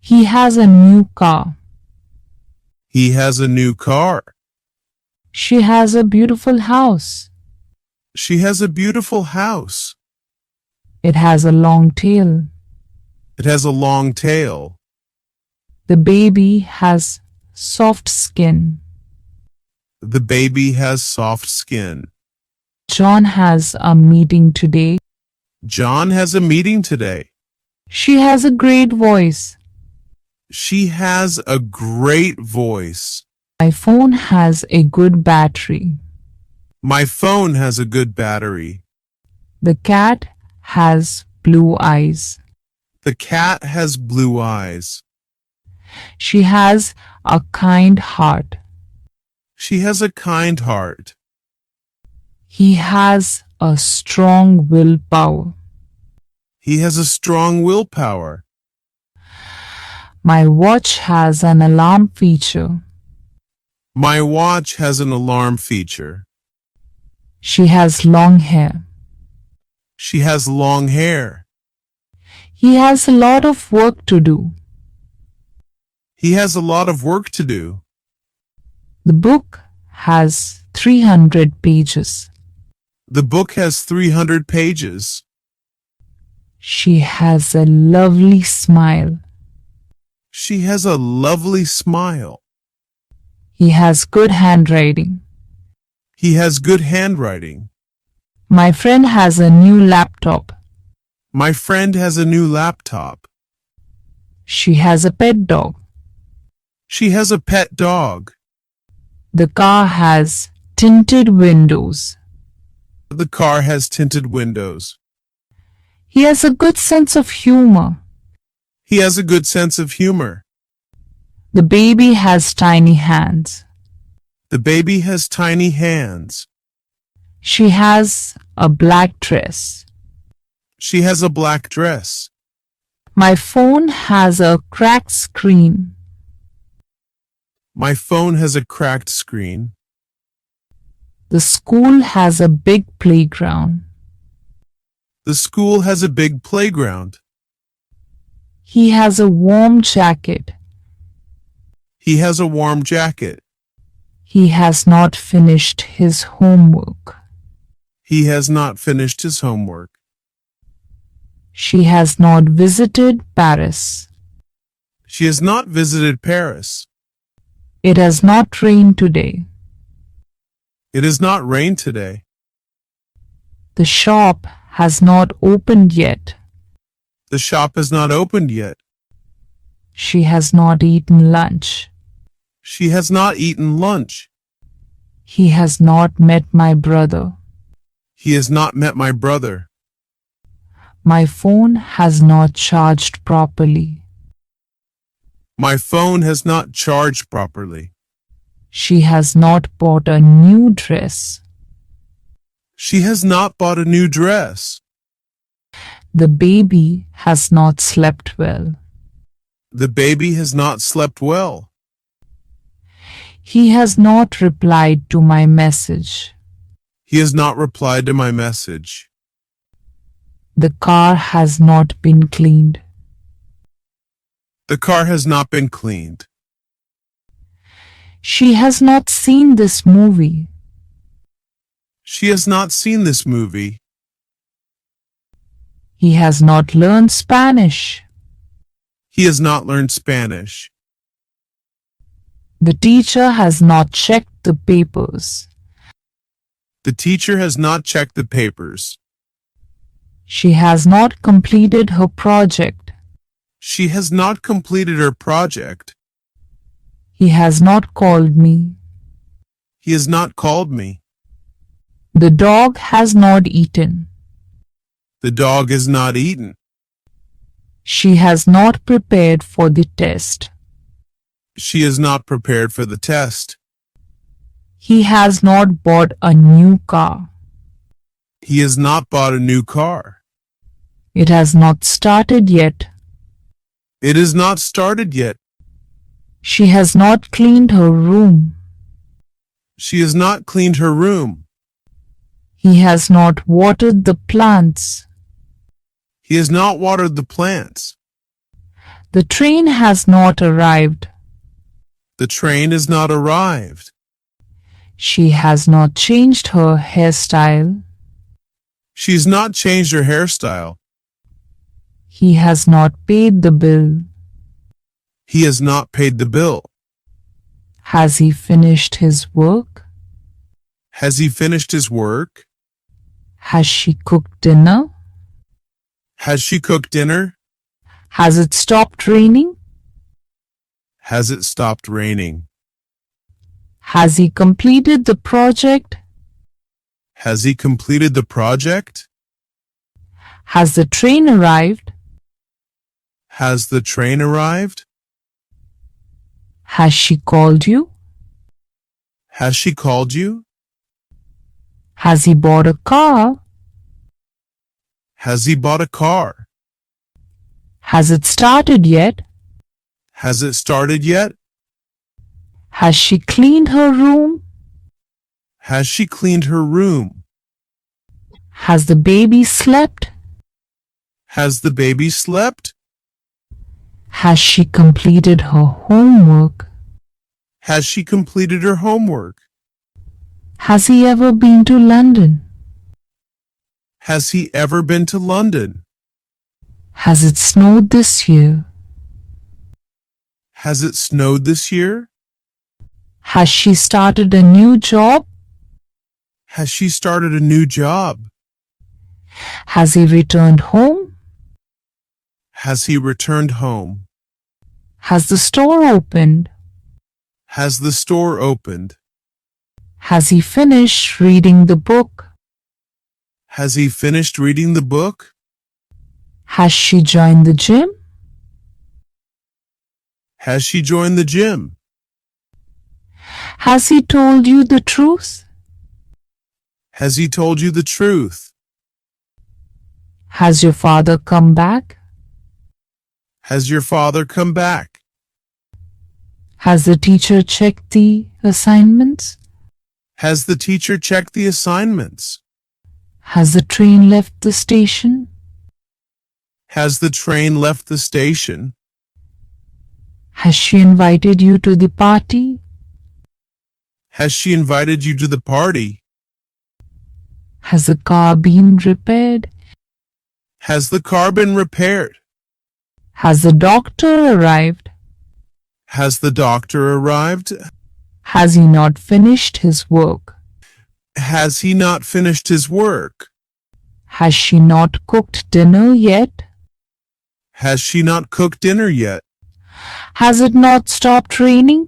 He has a new car. He has a new car. She has a beautiful house. She has a beautiful house. It has a long tail. It has a long tail. The baby has soft skin. The baby has soft skin. John has a meeting today. John has a meeting today. She has a great voice. She has a great voice. My phone has a good battery. My phone has a good battery. The cat has blue eyes. The cat has blue eyes. She has a kind heart. She has a kind heart. He has a strong willpower. He has a strong willpower. My watch has an alarm feature. My watch has an alarm feature. She has long hair. She has long hair. He has a lot of work to do. He has a lot of work to do. The book has 300 pages. The book has 300 pages. She has a lovely smile. She has a lovely smile. He has good handwriting. He has good handwriting. My friend has a new laptop. My friend has a new laptop. She has a pet dog. She has a pet dog. The car has tinted windows. The car has tinted windows. He has a good sense of humor. He has a good sense of humor. The baby has tiny hands. The baby has tiny hands. She has a black dress. She has a black dress. My phone has a cracked screen. My phone has a cracked screen. The school has a big playground. The school has a big playground. He has a warm jacket. He has a warm jacket. He has not finished his homework. He has not finished his homework. She has not visited Paris. She has not visited Paris. It has not rained today. It has not rained today. The shop has not opened yet. The shop has not opened yet. She has not eaten lunch. She has not eaten lunch. He has not met my brother. He has not met my brother. My phone has not charged properly. My phone has not charged properly. She has not bought a new dress. She has not bought a new dress. The baby has not slept well. The baby has not slept well. He has not replied to my message. He has not replied to my message. The car has not been cleaned. The car has not been cleaned. She has not seen this movie. She has not seen this movie. He has not learned Spanish. He has not learned Spanish. The teacher has not checked the papers. The teacher has not checked the papers. She has not completed her project. She has not completed her project. He has not called me. He has not called me. The dog has not eaten. The dog has not eaten. She has not prepared for the test. She is not prepared for the test. He has not bought a new car. He has not bought a new car. It has not started yet. It is not started yet. She has not cleaned her room. She has not cleaned her room. He has not watered the plants. He has not watered the plants. The train has not arrived. The train has not arrived. She has not changed her hairstyle. She's not changed her hairstyle. He has not paid the bill. He has not paid the bill. Has he finished his work? Has he finished his work? Has she cooked dinner? Has she cooked dinner? Has it stopped raining? Has it stopped raining? Has he completed the project? Has he completed the project? Has the train arrived? Has the train arrived? Has she called you? Has she called you? Has he bought a car? Has he bought a car? Has it started yet? Has it started yet? Has she cleaned her room? Has she cleaned her room? Has the baby slept? Has the baby slept? Has she completed her homework? Has she completed her homework? Has he ever been to London? Has he ever been to London? Has it snowed this year? Has it snowed this year? Has she started a new job? Has she started a new job? Has he returned home? Has he returned home? Has the store opened? Has the store opened? Has he finished reading the book? Has he finished reading the book? Has she joined the gym? Has she joined the gym? Has he told you the truth? Has he told you the truth? Has your father come back? Has your father come back? Has the teacher checked the assignments? Has the teacher checked the assignments? Has the train left the station? Has the train left the station? Has she invited you to the party? Has she invited you to the party? Has the car been repaired? Has the car been repaired? Has the doctor arrived? Has the doctor arrived? Has he not finished his work? Has he not finished his work? Has she not cooked dinner yet? Has she not cooked dinner yet? Has it not stopped raining?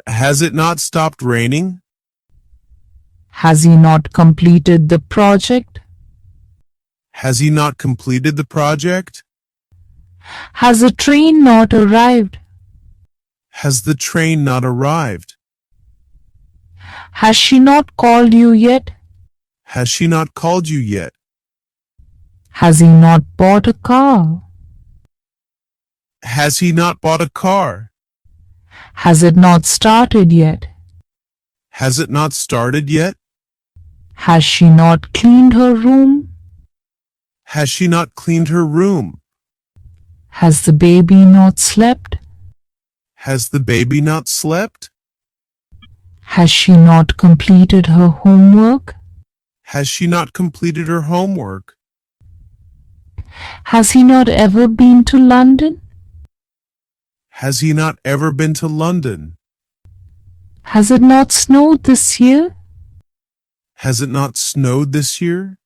Has it not stopped raining? Has he not completed the project? Has he not completed the project? Has the train not arrived? Has the train not arrived? Has she not called you yet? Has she not called you yet? Has he not bought a car? Has he not bought a car? Has it not started yet? Has it not started yet? Has she not cleaned her room? Has she not cleaned her room? Has the baby not slept? Has the baby not slept? Has she not completed her homework? Has she not completed her homework? Has he not ever been to London? Has he not ever been to London? Has it not snowed this year? Has it not snowed this year?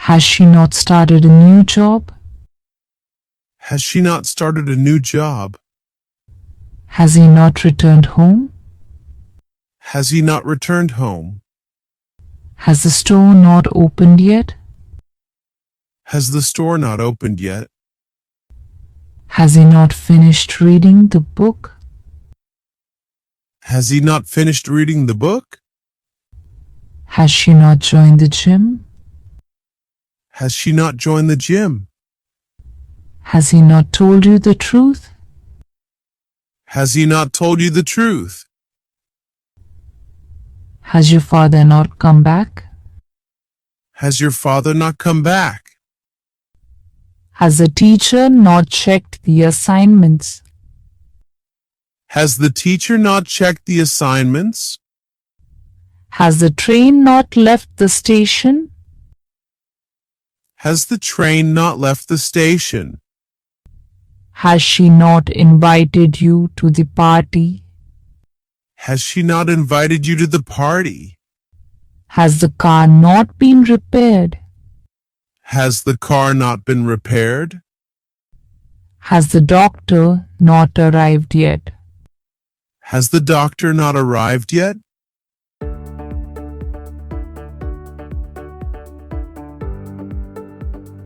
Has she not started a new job? Has she not started a new job? Has he not returned home? Has he not returned home? Has the store not opened yet? Has the store not opened yet? Has he not finished reading the book? Has he not finished reading the book? Has she not joined the gym? Has she not joined the gym? Has he not told you the truth? Has he not told you the truth? Has your father not come back? Has your father not come back? Has the teacher not checked the assignments? Has the teacher not checked the assignments? Has the train not left the station? Has the train not left the station? Has she not invited you to the party? Has she not invited you to the party? Has the car not been repaired? Has the car not been repaired? Has the doctor not arrived yet? Has the doctor not arrived yet?